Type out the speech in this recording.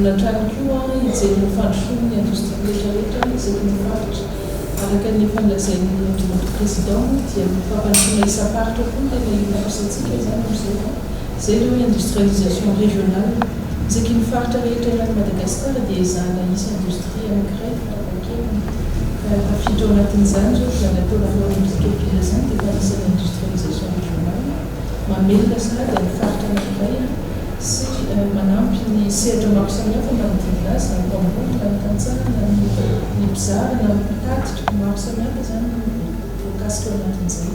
natrano koa hijery fandrosoana ny indostria rehetra izay mifaritra araka ny fanlazain'ny notre président dia mifampandrosoana isaparitra koa tena ilakosantsika izany amin'izay zay hoe industrialisation régionale izay mifaritra rehetra anaty Madagasikara dia izana isy indostrie anankiray fitaovakely tafiditra ao anatin'izany zao dia natao lalao mizikapila zany dia fa isan'ny industrialisation régionale mamelona sara dia mifaritra anankiray sy manampy ny sehatra maro samihafa manodidina azy na mpamboly na ny tantsara na ny mpizara na ny mpitatitra maro samihafa zany voakasika ao anatin'izay